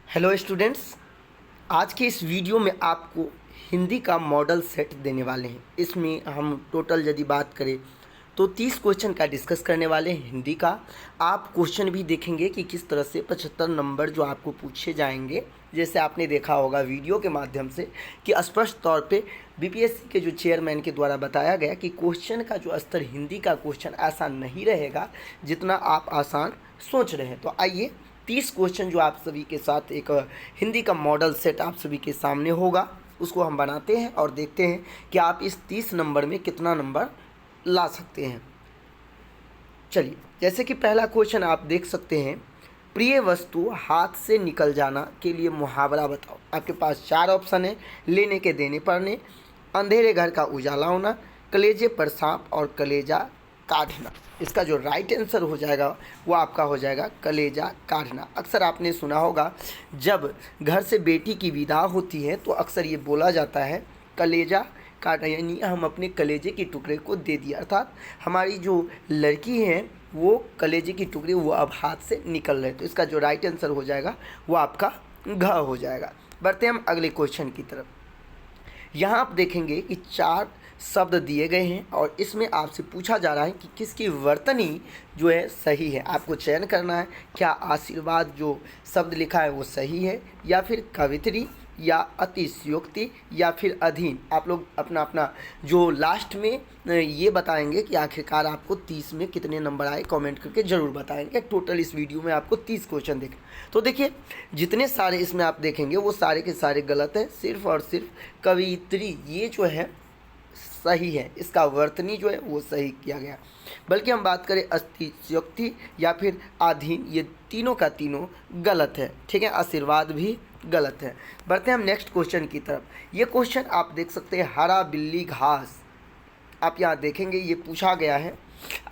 Hello students, आज के इस वीडियो में आपको हिंदी का मॉडल सेट देने वाले हैं। इसमें हम टोटल यदि बात करें तो 30 क्वेश्चन का डिस्कस करने वाले हैं हिंदी का। आप क्वेश्चन भी देखेंगे कि किस तरह से 75 नंबर जो आपको पूछे जाएंगे। जैसे आपने देखा होगा वीडियो के माध्यम से कि स्पष्ट तौर पे बीपीएससी के जो चेयरमैन के द्वारा बताया गया कि क्वेश्चन का जो स्तर हिंदी का क्वेश्चन ऐसा नहीं रहेगा जितना आप आसान सोच रहे हैं। तो आइए 30 क्वेश्चन जो आप सभी के साथ एक हिंदी का मॉडल सेट आप सभी के सामने होगा, उसको हम बनाते हैं और देखते हैं कि आप इस 30 नंबर में कितना नंबर ला सकते हैं। चलिए, जैसे कि पहला क्वेश्चन आप देख सकते हैं, प्रिय वस्तु हाथ से निकल जाना के लिए मुहावरा बताओ। आपके पास 4 ऑप्शन है, लेने के देने पड़ने, अंधेरे घर का उजाला होना, कलेजे पर सांप और कलेजा काटना। इसका जो राइट आंसर हो जाएगा वो आपका हो जाएगा कलेजा काटना। अक्सर आपने सुना होगा जब घर से बेटी की विदा होती है तो अक्सर ये बोला जाता है कलेजा काटा, यानी हम अपने कलेजे के टुकड़े को दे दिया, अर्थात हमारी जो लड़की है वो कलेजे की टुकड़े वो अब हाथ से निकल रहे। तो इसका जो राइट आंसर हो जाएगा वो आपका घ हो जाएगा। बढ़ते हम अगले क्वेश्चन की तरफ। यहाँ आप देखेंगे कि 4 शब्द दिए गए हैं और इसमें आपसे पूछा जा रहा है कि किसकी वर्तनी जो है सही है। आपको चयन करना है, क्या आशीर्वाद जो शब्द लिखा है वो सही है, या फिर कवित्री, या अतिशयोक्ति, या फिर अधीन। आप लोग अपना अपना जो लास्ट में ये बताएंगे कि आखिरकार आपको 30 में कितने नंबर आए, कमेंट करके ज़रूर बताएंगे। टोटल इस वीडियो में आपको 30 क्वेश्चन देखें तो देखिए जितने सारे इसमें आप देखेंगे वो सारे के सारे गलत हैं। सिर्फ और सिर्फ कवित्री ये जो है सही है, इसका वर्तनी जो है वो सही किया गया। बल्कि हम बात करें अतिशयोक्ति या फिर अधीन, ये तीनों का तीनों गलत है। ठीक है, आशीर्वाद भी गलत है। बढ़ते हैं हम नेक्स्ट क्वेश्चन की तरफ। ये क्वेश्चन आप देख सकते हैं, हरा बिल्ली घास। आप यहाँ देखेंगे ये पूछा गया है।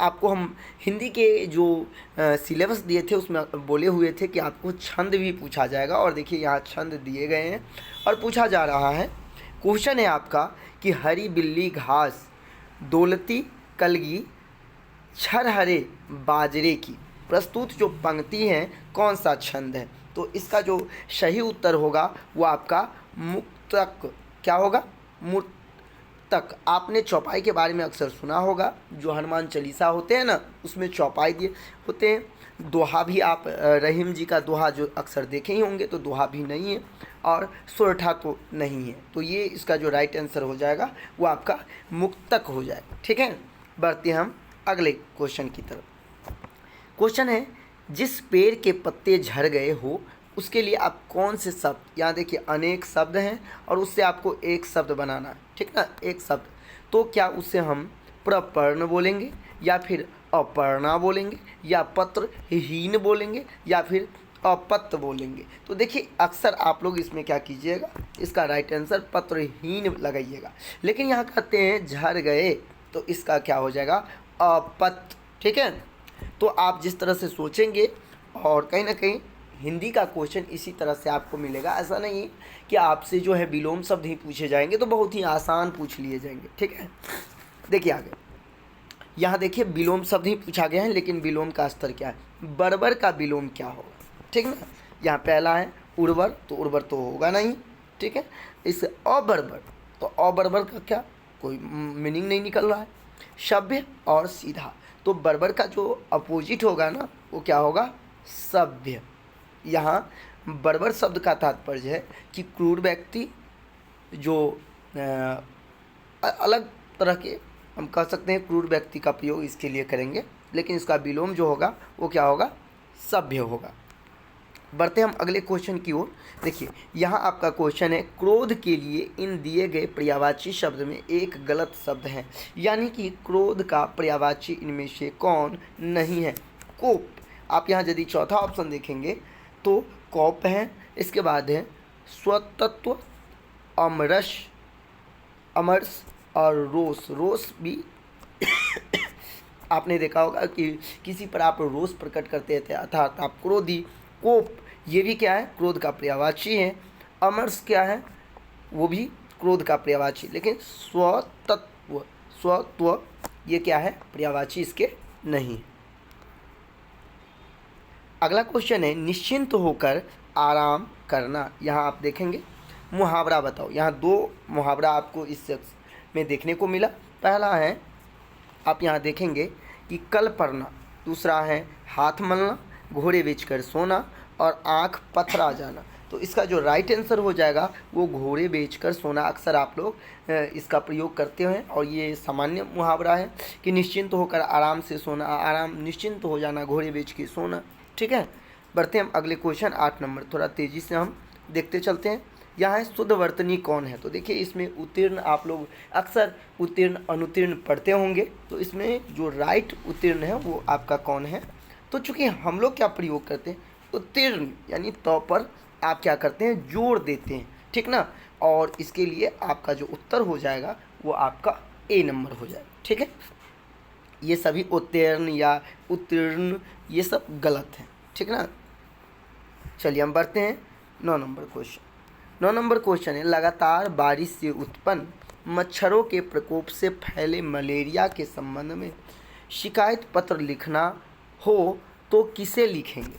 आपको हम हिंदी के जो सिलेबस दिए थे उसमें बोले हुए थे कि आपको छंद भी पूछा जाएगा, और देखिए यहाँ छंद दिए गए हैं और पूछा जा रहा है। क्वेश्चन है आपका कि हरी बिल्ली घास दौलती कलगी छरहरे बाजरे की, प्रस्तुत जो पंक्ति है कौन सा छंद है। तो इसका जो सही उत्तर होगा वो आपका मुक्तक। क्या होगा? मुक्तक। आपने चौपाई के बारे में अक्सर सुना होगा, जो हनुमान चालीसा होते हैं ना उसमें चौपाई दिए होते हैं। दोहा भी आप रहीम जी का दोहा जो अक्सर देखे ही होंगे, तो दोहा भी नहीं है और सोरठा तो नहीं है। तो ये इसका जो राइट आंसर हो जाएगा वो आपका मुक्तक हो जाएगा। ठीक है, बढ़ते हम अगले क्वेश्चन की तरफ। क्वेश्चन है, जिस पेड़ के पत्ते झड़ गए हो उसके लिए आप कौन से शब्द, यहाँ देखिए अनेक शब्द हैं और उससे आपको एक शब्द बनाना है। ठीक ना, एक शब्द। तो क्या उससे हम प्रपर्ण बोलेंगे, या फिर अपर्णा बोलेंगे, या पत्रहीन बोलेंगे, या फिर अपत्य बोलेंगे। तो देखिए अक्सर आप लोग इसमें क्या कीजिएगा, इसका राइट आंसर पत्रहीन लगाइएगा। लेकिन यहाँ कहते हैं झड़ गए, तो इसका क्या हो जाएगा? अपत्य। ठीक है, तो आप जिस तरह से सोचेंगे और कहीं ना कहीं हिंदी का क्वेश्चन इसी तरह से आपको मिलेगा। ऐसा नहीं कि आपसे जो है विलोम शब्द ही पूछे जाएंगे, तो बहुत ही आसान पूछ लिए जाएंगे। ठीक है, देखिए आगे यहाँ देखिए विलोम शब्द ही पूछा गया है, लेकिन विलोम का स्तर क्या है? बर्बर का विलोम क्या होगा? ठीक ना, यहाँ पहला है उर्वर, तो उर्वर तो होगा नहीं। ठीक है, इस अबर्बर, तो अबर्बर का क्या कोई मीनिंग नहीं निकल रहा है। सभ्य और सीधा, तो बर्बर का जो अपोजिट होगा ना वो क्या होगा? सभ्य। यहाँ बर्बर शब्द का तात्पर्य है कि क्रूर व्यक्ति, जो अलग तरह के हम कह सकते हैं क्रूर व्यक्ति का प्रयोग इसके लिए करेंगे, लेकिन इसका विलोम जो होगा वो क्या होगा? सभ्य होगा। बढ़ते हम अगले क्वेश्चन की ओर। देखिए यहाँ आपका क्वेश्चन है, क्रोध के लिए इन दिए गए पर्यायवाची शब्द में एक गलत शब्द है, यानी कि क्रोध का पर्यायवाची इनमें से कौन नहीं है? कोप। आप यहाँ यदि चौथा ऑप्शन देखेंगे तो कौप है, इसके बाद है स्वतत्व, अमरस, अमरस और रोष। रोष भी आपने देखा होगा कि किसी पर आप रोष प्रकट करते थे, अर्थात आप क्रोधी। कोप ये भी क्या है? क्रोध का पर्यायवाची है। अमरस क्या है? वो भी क्रोध का पर्यायवाची। लेकिन स्वतत्व, स्वत्व ये क्या है? पर्यायवाची इसके नहीं। अगला क्वेश्चन है, निश्चिंत होकर आराम करना। यहाँ आप देखेंगे मुहावरा बताओ। यहाँ दो मुहावरा आपको इस शख्स में देखने को मिला। पहला है, आप यहाँ देखेंगे कि कल पड़ना, दूसरा है हाथ मलना, घोड़े बेचकर सोना और आँख पथरा जाना। तो इसका जो राइट आंसर हो जाएगा वो घोड़े बेचकर सोना। अक्सर आप लोग इसका प्रयोग करते हैं और ये सामान्य मुहावरा है कि निश्चिंत होकर आराम से सोना, आराम निश्चिंत हो जाना, घोड़े बेच के सोना। ठीक है, बढ़ते हैं हम अगले क्वेश्चन 8 नंबर। थोड़ा तेज़ी से हम देखते चलते हैं। यहाँ है शुद्ध वर्तनी कौन है। तो देखिए इसमें उत्तीर्ण, आप लोग अक्सर उत्तीर्ण अनुत्तीर्ण पढ़ते होंगे, तो इसमें जो राइट उत्तीर्ण है वो आपका कौन है। तो चूँकि हम लोग क्या प्रयोग करते हैं, उत्तीर्ण यानी तो पर आप क्या करते हैं, जोड़ देते हैं, ठीक ना। और इसके लिए आपका जो उत्तर हो जाएगा वो आपका ए नंबर हो जाएगा। ठीक है, ये सभी उत्तीर्ण या उत्तीर्ण ये सब गलत है, ठीक ना। चलिए हम बढ़ते हैं 9 नंबर क्वेश्चन। 9 नंबर क्वेश्चन है, लगातार बारिश से उत्पन्न मच्छरों के प्रकोप से फैले मलेरिया के संबंध में शिकायत पत्र लिखना हो तो किसे लिखेंगे।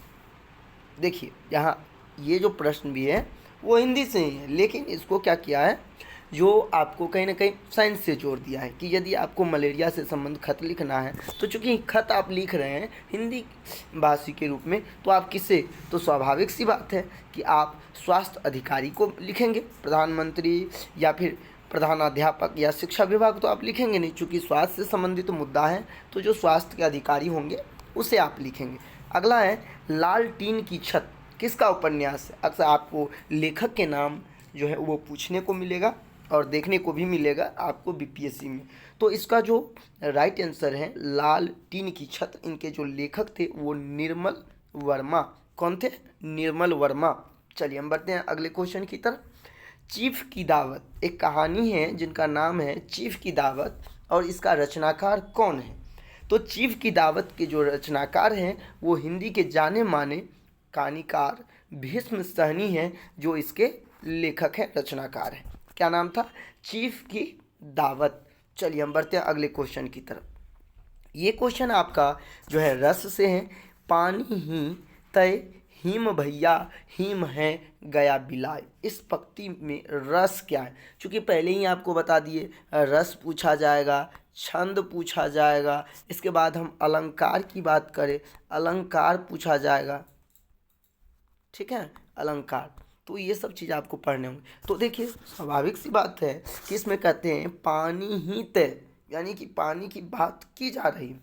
देखिए यहाँ ये जो प्रश्न भी है वो हिंदी से ही है, लेकिन इसको क्या किया है, जो आपको कहीं ना कहीं साइंस से जोड़ दिया है कि यदि आपको मलेरिया से संबंध खत लिखना है तो चूंकि खत आप लिख रहे हैं हिंदी भाषी के रूप में, तो आप किससे, तो स्वाभाविक सी बात है कि आप स्वास्थ्य अधिकारी को लिखेंगे, प्रधानमंत्री या फिर प्रधानाध्यापक या शिक्षा विभाग तो आप लिखेंगे नहीं, चूँकि स्वास्थ्य से संबंधित मुद्दा है तो जो स्वास्थ्य के अधिकारी होंगे उसे आप लिखेंगे। अगला है, लाल टीन की छत किसका उपन्यास है। अक्सर आपको लेखक के नाम जो है वो पूछने को मिलेगा और देखने को भी मिलेगा आपको बीपीएससी में। तो इसका जो राइट आंसर है लाल टीन की छत, इनके जो लेखक थे वो निर्मल वर्मा। कौन थे, निर्मल वर्मा। चलिए हम बढ़ते हैं अगले क्वेश्चन की तरफ। चीफ की दावत एक कहानी है जिनका नाम है चीफ की दावत, और इसका रचनाकार कौन है। तो चीफ की दावत के जो रचनाकार हैं वो हिंदी के जाने माने कहानीकार भीष्म सहनी हैं, जो इसके लेखक हैं, रचनाकार हैं। क्या नाम था, चीफ की दावत। चलिए हम बढ़ते हैं अगले क्वेश्चन की तरफ। ये क्वेश्चन आपका जो है रस से है। पानी ही तय हिम भैया हिम है गया बिलाय, इस पंक्ति में रस क्या है। चूँकि पहले ही आपको बता दिए रस पूछा जाएगा, छंद पूछा जाएगा, इसके बाद हम अलंकार की बात करें, अलंकार पूछा जाएगा, ठीक है, अलंकार। तो ये सब चीज़ आपको पढ़ने होंगे। तो देखिए स्वाभाविक सी बात है कि इसमें कहते हैं पानी ही तय, यानी कि पानी की बात की जा रही है,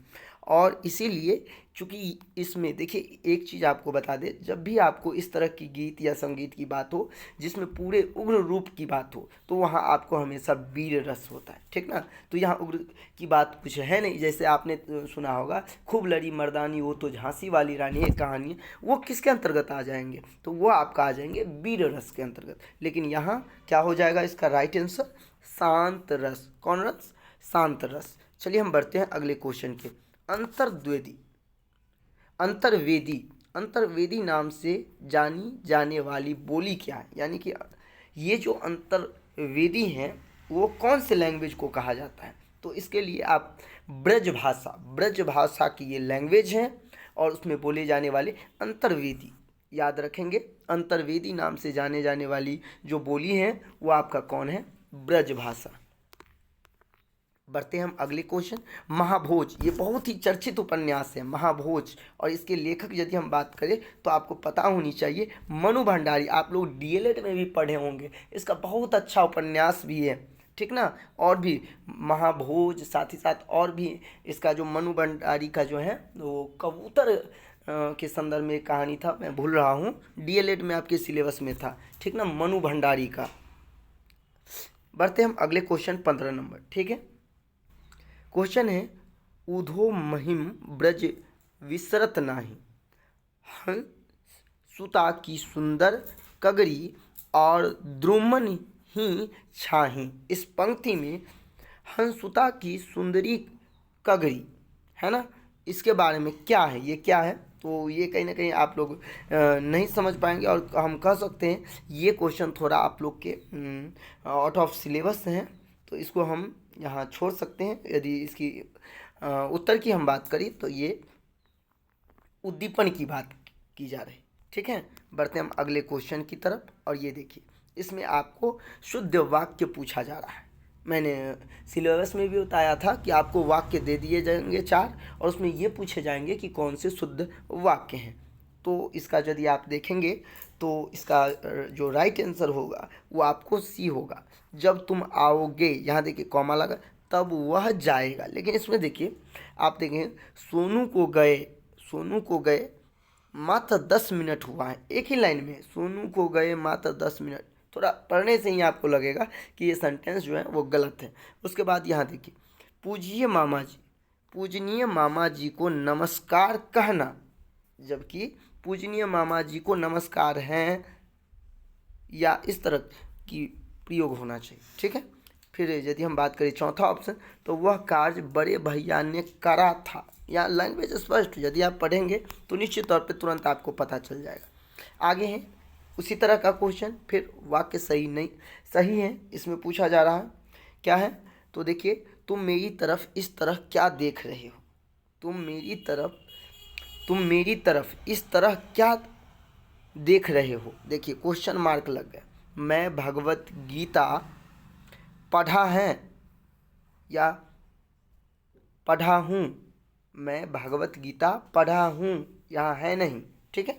और इसीलिए चूँकि इसमें देखिए एक चीज़ आपको बता दें, जब भी आपको इस तरह की गीत या संगीत की बात हो जिसमें पूरे उग्र रूप की बात हो तो वहाँ आपको हमेशा वीर रस होता है, ठीक ना। तो यहाँ उग्र की बात कुछ है नहीं, जैसे आपने सुना होगा खूब लड़ी मर्दानी वो तो झांसी वाली रानी, एक कहानी है, वो किसके अंतर्गत आ जाएंगे, तो वो आपका आ जाएंगे वीर रस के अंतर्गत। लेकिन यहाँ क्या हो जाएगा, इसका राइट आंसर शांत रस। कौन रस, शांत रस। चलिए हम बढ़ते हैं अगले क्वेश्चन के। अंतर्द्वेदी अंतर्वेदी अंतर्वेदी नाम से जानी जाने वाली बोली क्या है, यानी कि ये जो अंतर्वेदी हैं वो कौन से लैंग्वेज को कहा जाता है। तो इसके लिए आप ब्रज भाषा की ये लैंग्वेज है और उसमें बोले जाने वाले अंतर्वेदी याद रखेंगे। अंतर्वेदी नाम से जाने जाने वाली जो बोली है वो आपका कौन है, ब्रज भाषा। बढ़ते हैं हम अगले क्वेश्चन। महाभोज, ये बहुत ही चर्चित उपन्यास है महाभोज, और इसके लेखक यदि हम बात करें तो आपको पता होनी चाहिए मनु भंडारी। आप लोग डीएलएड में भी पढ़े होंगे, इसका बहुत अच्छा उपन्यास भी है, ठीक ना। और भी महाभोज, साथ ही साथ और भी इसका जो मनु भंडारी का जो है वो कबूतर के संदर्भ में एक कहानी था, मैं भूल रहा हूँ, डीएलएड में आपके सिलेबस में था, ठीक ना, मनु भंडारी का। बढ़ते हम अगले क्वेश्चन 15 नंबर, ठीक है। क्वेश्चन है, उधो महिम ब्रज विसरत नाही, हंस सुता की सुंदर कगरी और द्रुमन ही छाही। इस पंक्ति में हंसुता की सुंदरी कगरी है ना, इसके बारे में क्या है, ये क्या है। तो ये कहीं ना कहीं आप लोग नहीं समझ पाएंगे, और हम कह सकते हैं ये क्वेश्चन थोड़ा आप लोग के आउट ऑफ सिलेबस हैं, तो इसको हम यहाँ छोड़ सकते हैं। यदि इसकी उत्तर की हम बात करें तो ये उद्दीपन की बात की जा रही है, ठीक है, बढ़ते हम अगले क्वेश्चन की तरफ। और ये देखिए, इसमें आपको शुद्ध वाक्य पूछा जा रहा है। मैंने सिलेबस में भी बताया था कि आपको वाक्य दे दिए जाएंगे 4 और उसमें ये पूछे जाएंगे कि कौन से शुद्ध वाक्य हैं। तो इसका यदि आप देखेंगे तो इसका जो राइट आंसर होगा वो आपको सी होगा। जब तुम आओगे, यहाँ देखिए कॉमा लगा, तब वह जाएगा। लेकिन इसमें देखिए, आप देखें, सोनू को गए मात्र 10 मिनट हुआ है। एक ही लाइन में सोनू को गए मात्र 10 मिनट। थोड़ा पढ़ने से ही आपको लगेगा कि ये सेंटेंस जो है वो गलत है। उसके बाद यहाँ देखिए, पूजनीय मामा जी को नमस्कार कहना, जबकि पूजनीय मामा जी को नमस्कार हैं या इस तरह की प्रयोग होना चाहिए। ठीक है, फिर यदि हम बात करें चौथा ऑप्शन, तो वह कार्य बड़े भैया ने करा था। या लैंग्वेज स्पष्ट, यदि आप पढ़ेंगे तो निश्चित तौर पे तुरंत आपको पता चल जाएगा। आगे है उसी तरह का क्वेश्चन, फिर वाक्य सही है। इसमें पूछा जा रहा है क्या है, तो देखिए, तुम मेरी तरफ इस तरह क्या देख रहे हो। तुम मेरी तरफ इस तरह क्या देख रहे हो। देखिए क्वेश्चन मार्क लग गया। मैं भगवत गीता पढ़ा है या पढ़ा हूँ। मैं भगवत गीता पढ़ा हूँ, यहाँ है नहीं। ठीक है,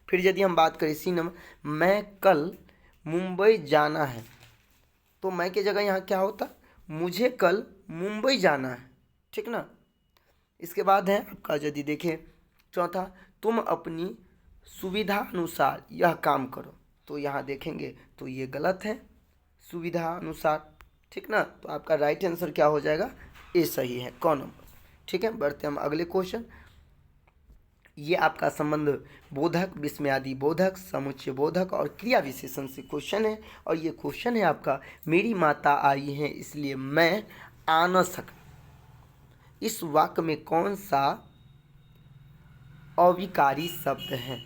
फिर यदि हम बात करें इसी नंबर, मैं कल मुंबई जाना है, तो मैं की जगह यहाँ क्या होता, मुझे कल मुंबई जाना है। ठीक ना। इसके बाद है आपका, यदि देखें चौथा, तुम अपनी सुविधा अनुसार यह काम करो, तो यहाँ देखेंगे तो ये गलत है, सुविधा अनुसार। ठीक ना, तो आपका राइट आंसर क्या हो जाएगा, ए सही है, कौन नंबर। ठीक है, बढ़ते हम अगले क्वेश्चन। ये आपका संबंध बोधक, विस्मयादि बोधक, समुच्चय बोधक और क्रिया विशेषण से क्वेश्चन है। और ये क्वेश्चन है आपका, मेरी माता आई है इसलिए मैं आ न सका। इस वाक्य में कौन सा अविकारी शब्द है।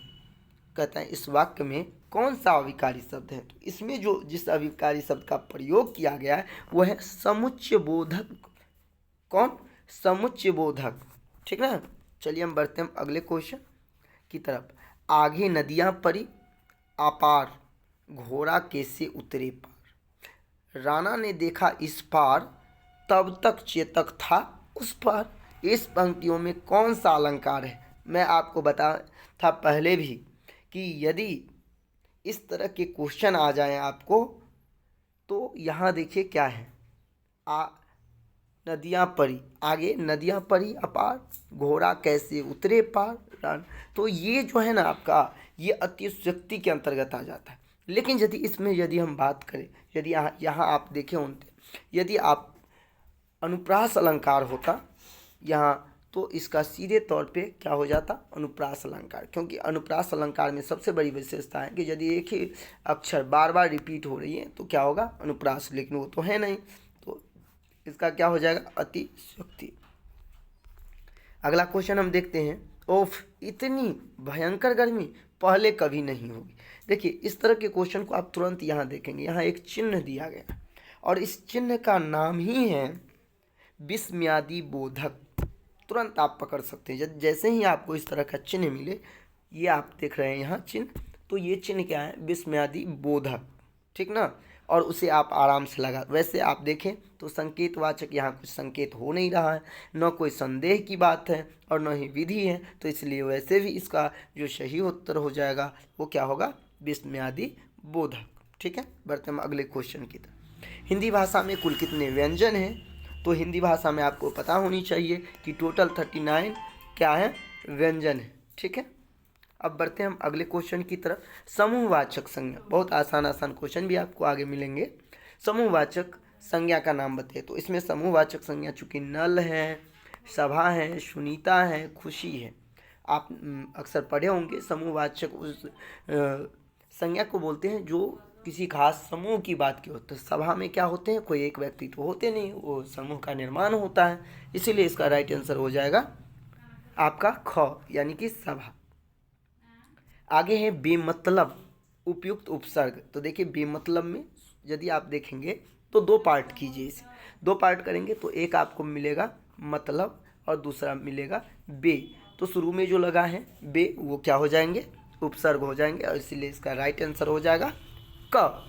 कहता है इस वाक्य में कौन सा अविकारी शब्द है। तो इसमें जो जिस अविकारी शब्द का प्रयोग किया गया है वो है समुच्चय बोधक। कौन, समुच्चय बोधक। ठीक ना। चलिए हम बढ़ते हैं अगले क्वेश्चन की तरफ। आगे नदियाँ परी अपार, घोड़ा कैसे उतरे पार। राणा ने देखा इस पार, तब तक चेतक था उस पार। इस पंक्तियों में कौन सा अलंकार है। मैं आपको बता था पहले भी कि यदि इस तरह के क्वेश्चन आ जाएं आपको, तो यहाँ देखिए क्या है, नदियाँ परी, आगे नदियाँ परी अपार, घोड़ा कैसे उतरे पार। तो ये जो है ना आपका, ये अतिशयोक्ति के अंतर्गत आ जाता है। लेकिन यदि हम बात करें, यदि यहाँ आप देखें यदि आप अनुप्रास अलंकार होता यहाँ, तो इसका सीधे तौर पे क्या हो जाता, अनुप्रास अलंकार। क्योंकि अनुप्रास अलंकार में सबसे बड़ी विशेषता है कि यदि एक ही अक्षर बार बार रिपीट हो रही है तो क्या होगा, अनुप्रास। लेकिन वो तो है नहीं, तो इसका क्या हो जाएगा, अतिशयोक्ति। अगला क्वेश्चन हम देखते हैं। ओफ, इतनी भयंकर गर्मी पहले कभी नहीं होगी। देखिए इस तरह के क्वेश्चन को आप तुरंत यहाँ देखेंगे, यहाँ एक चिन्ह दिया गया और इस चिन्ह का नाम ही है विस्मयादि बोधक। तुरंत आप पकड़ सकते हैं। जैसे ही आपको इस तरह का चिन्ह मिले, ये आप देख रहे हैं यहाँ चिन्ह, तो ये चिन्ह क्या है, विस्मयादि बोधक। ठीक ना। और उसे आप आराम से लगा, वैसे आप देखें तो संकेतवाचक यहाँ कुछ संकेत हो नहीं रहा है, न कोई संदेह की बात है और न ही विधि है। तो इसलिए वैसे भी इसका जो सही उत्तर हो जाएगा वो क्या होगा, विस्मयादि बोधक। ठीक है, बढ़ते हम अगले क्वेश्चन की तरफ। हिंदी भाषा में कुल कितने व्यंजन हैं। तो हिंदी भाषा में आपको पता होनी चाहिए कि टोटल 39 क्या है, व्यंजन है। ठीक है, अब बढ़ते हैं हम अगले क्वेश्चन की तरफ। समूहवाचक संज्ञा, बहुत आसान क्वेश्चन भी आपको आगे मिलेंगे। समूहवाचक संज्ञा का नाम बताइए। तो इसमें समूहवाचक संज्ञा चूँकि नल है, सभा है, सुनीता है, खुशी है, आप अक्सर पढ़े होंगे। समूहवाचक उस संज्ञा को बोलते हैं जो किसी खास समूह की बात की होती है। सभा में क्या होते हैं, कोई एक व्यक्ति तो होते नहीं, वो समूह का निर्माण होता है। इसीलिए इसका राइट आंसर हो जाएगा आपका ख, यानी कि सभा। आगे है बेमतलब उपयुक्त उपसर्ग। तो देखिए बेमतलब में यदि आप देखेंगे तो दो पार्ट कीजिए, इसे दो पार्ट करेंगे तो एक आपको मिलेगा मतलब और दूसरा मिलेगा बे। तो शुरू में जो लगा है बे वो क्या हो जाएंगे, उपसर्ग हो जाएंगे और इसीलिए इसका राइट आंसर हो जाएगा क।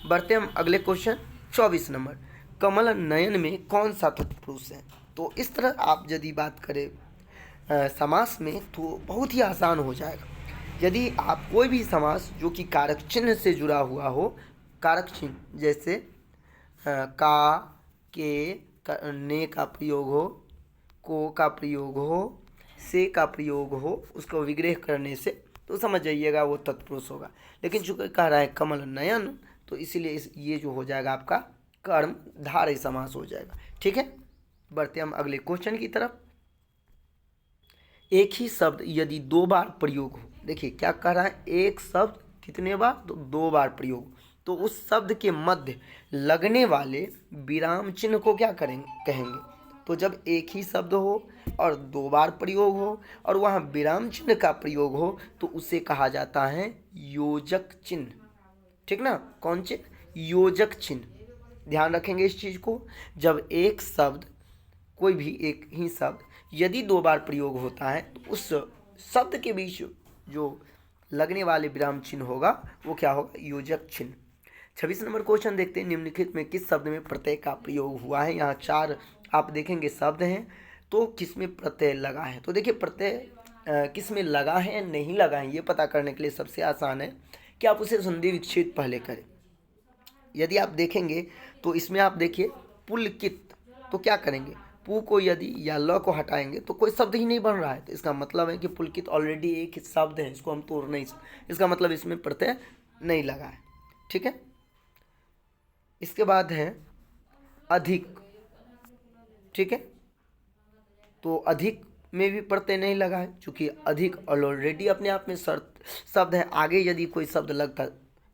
बढ़ते हम अगले क्वेश्चन 24 नंबर, कमल नयन में कौन सा तत्पुरुष है। तो इस तरह आप यदि बात करें समास में तो बहुत ही आसान हो जाएगा। यदि आप कोई भी समास जो कि कारक चिन्ह से जुड़ा हुआ हो, कारक चिन्ह जैसे का, के, ने का प्रयोग हो, को का प्रयोग हो, से का प्रयोग हो, उसको विग्रह करने से तो समझ जाइएगा वो तत्पुरुष होगा। लेकिन चूंकि कह रहा है कमल नयन, तो इसीलिए ये जो हो जाएगा आपका कर्मधारय समास हो जाएगा। ठीक है, बढ़ते हम अगले क्वेश्चन की तरफ। एक ही शब्द यदि 2 बार प्रयोग हो, देखिए क्या कह रहा है, एक शब्द कितने बार, तो 2 बार प्रयोग, तो उस शब्द के मध्य लगने वाले विराम चिन्ह को क्या कहेंगे। तो जब एक ही शब्द हो और 2 बार प्रयोग हो और वहाँ विराम चिन्ह का प्रयोग हो तो उसे कहा जाता है योजक चिन्ह। ठीक ना, कौन चिन्ह, योजक चिन्ह। ध्यान रखेंगे इस चीज़ को। जब एक शब्द, कोई भी एक ही शब्द यदि 2 बार प्रयोग होता है तो उस शब्द के बीच जो लगने वाले विराम चिन्ह होगा वो क्या होगा, योजक चिन्ह। 26 नंबर क्वेश्चन देखते हैं, निम्नलिखित में किस शब्द में प्रत्यय का प्रयोग हुआ है। यहाँ 4 आप देखेंगे शब्द हैं, तो किस में प्रत्यय लगा है। तो देखिए प्रत्यय किस में लगा है या नहीं लगा है, ये पता करने के लिए सबसे आसान है कि आप उसे संधि विच्छेद पहले करें। यदि आप देखेंगे तो इसमें आप देखिए पुलकित, तो क्या करेंगे, पू को यदि या ल को हटाएंगे तो कोई शब्द ही नहीं बन रहा है। तो इसका मतलब है कि पुलकित ऑलरेडी एक शब्द है, इसको हम तोड़ नहीं सकते, इसका मतलब इसमें प्रत्यय नहीं लगा है। ठीक है, इसके बाद है अधिक। ठीक है, तो अधिक में भी प्रत्यय नहीं लगा है, चूँकि अधिक ऑलरेडी अपने आप में शब्द है। आगे यदि कोई शब्द लगता,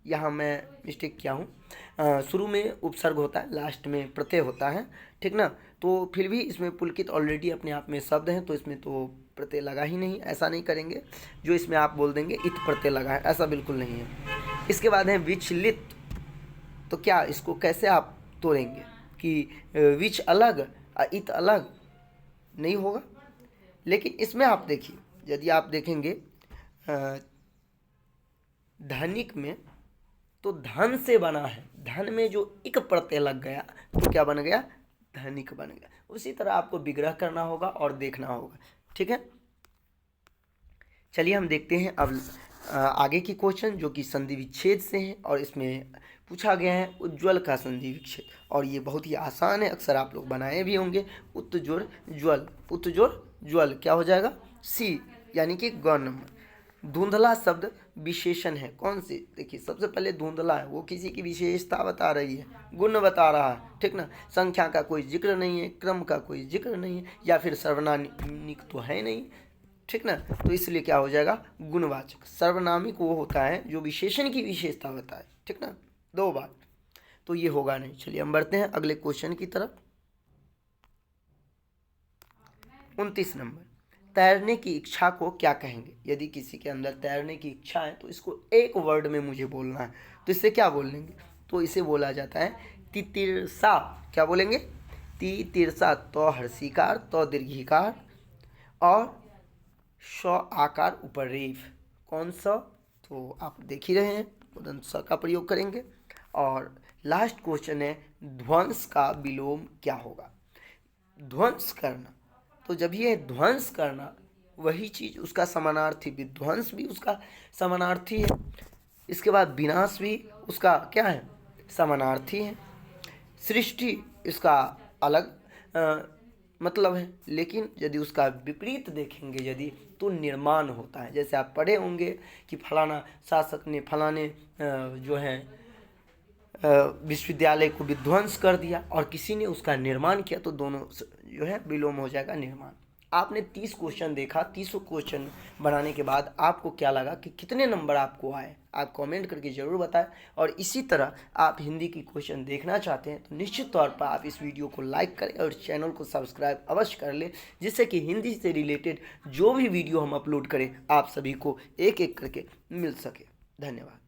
यहाँ मैं मिस्टेक किया हूँ, शुरू में उपसर्ग होता है, लास्ट में प्रत्यय होता है। ठीक ना, तो फिर भी इसमें पुलकित ऑलरेडी अपने आप में शब्द है, तो इसमें तो प्रत्यय लगा ही नहीं। ऐसा नहीं करेंगे जो इसमें आप बोल देंगे इत प्रत्यय लगा है, ऐसा बिल्कुल नहीं है। इसके बाद है विचलित, तो क्या इसको कैसे आप तोड़ेंगे कि विच अलग इत अलग, नहीं होगा। लेकिन इसमें आप देखिए, यदि आप देखेंगे धनिक में, तो धन से बना है, धन में जो इक प्रत्यय लग गया तो क्या बन गया, धनिक बन गया। उसी तरह आपको विग्रह करना होगा और देखना होगा। ठीक है, चलिए हम देखते हैं अब आगे की क्वेश्चन जो कि संधि विच्छेद से हैं और इसमें पूछा गया है उज्ज्वल का संधि विच्छेद, और ये बहुत ही आसान है, अक्सर आप लोग बनाए भी होंगे। उत्तजोर ज्वल, उत्तजोर ज्वल क्या हो जाएगा, सी, यानी कि गौण नंबर। धुंधला शब्द विशेषण है, कौन सी, देखिए सबसे पहले धुंधला है, वो किसी की विशेषता बता रही है, गुण बता रहा है। ठीक ना, संख्या का कोई जिक्र नहीं है, क्रम का कोई जिक्र नहीं है, या फिर सर्वनामिक तो है नहीं। ठीक ना, तो इसलिए क्या हो जाएगा, गुणवाचक। सर्वनामिक वो होता है जो विशेषण की विशेषता बताए। ठीक ना, 2 बार, तो ये होगा नहीं। चलिए हम बढ़ते हैं अगले क्वेश्चन की तरफ। 29 नंबर, तैरने की इच्छा को क्या कहेंगे। यदि किसी के अंदर तैरने की इच्छा है तो इसको एक वर्ड में मुझे बोलना है, तो इससे क्या बोलेंगे, तो इसे बोला जाता है तितिरसा। क्या बोलेंगे, तितिरसा। तो हर्षिकार, तो दीर्घिकार और श आकार ऊपर रेफ, कौन सा, तो आप देख ही रहे हैं, उदंत स का प्रयोग करेंगे। और लास्ट क्वेश्चन है ध्वंस का विलोम क्या होगा। ध्वंस करना, तो जब ये ध्वंस करना, वही चीज़ उसका समानार्थी, विध्वंस भी उसका समानार्थी है। इसके बाद विनाश भी उसका क्या है, समानार्थी है। सृष्टि इसका अलग मतलब है, लेकिन यदि उसका विपरीत देखेंगे यदि, तो निर्माण होता है। जैसे आप पढ़े होंगे कि फलाना शासक ने फलाने जो है विश्वविद्यालय को विध्वंस कर दिया और किसी ने उसका निर्माण किया, तो दोनों जो है विलोम हो जाएगा, निर्माण। आपने 30 क्वेश्चन देखा, 30 क्वेश्चन बनाने के बाद आपको क्या लगा कि कितने नंबर आपको आए, आप कमेंट करके ज़रूर बताएं। और इसी तरह आप हिंदी की क्वेश्चन देखना चाहते हैं तो निश्चित तौर पर आप इस वीडियो को लाइक करें और चैनल को सब्सक्राइब अवश्य कर लें, जिससे कि हिंदी से रिलेटेड जो भी वीडियो हम अपलोड करें आप सभी को एक एक करके मिल सके। धन्यवाद।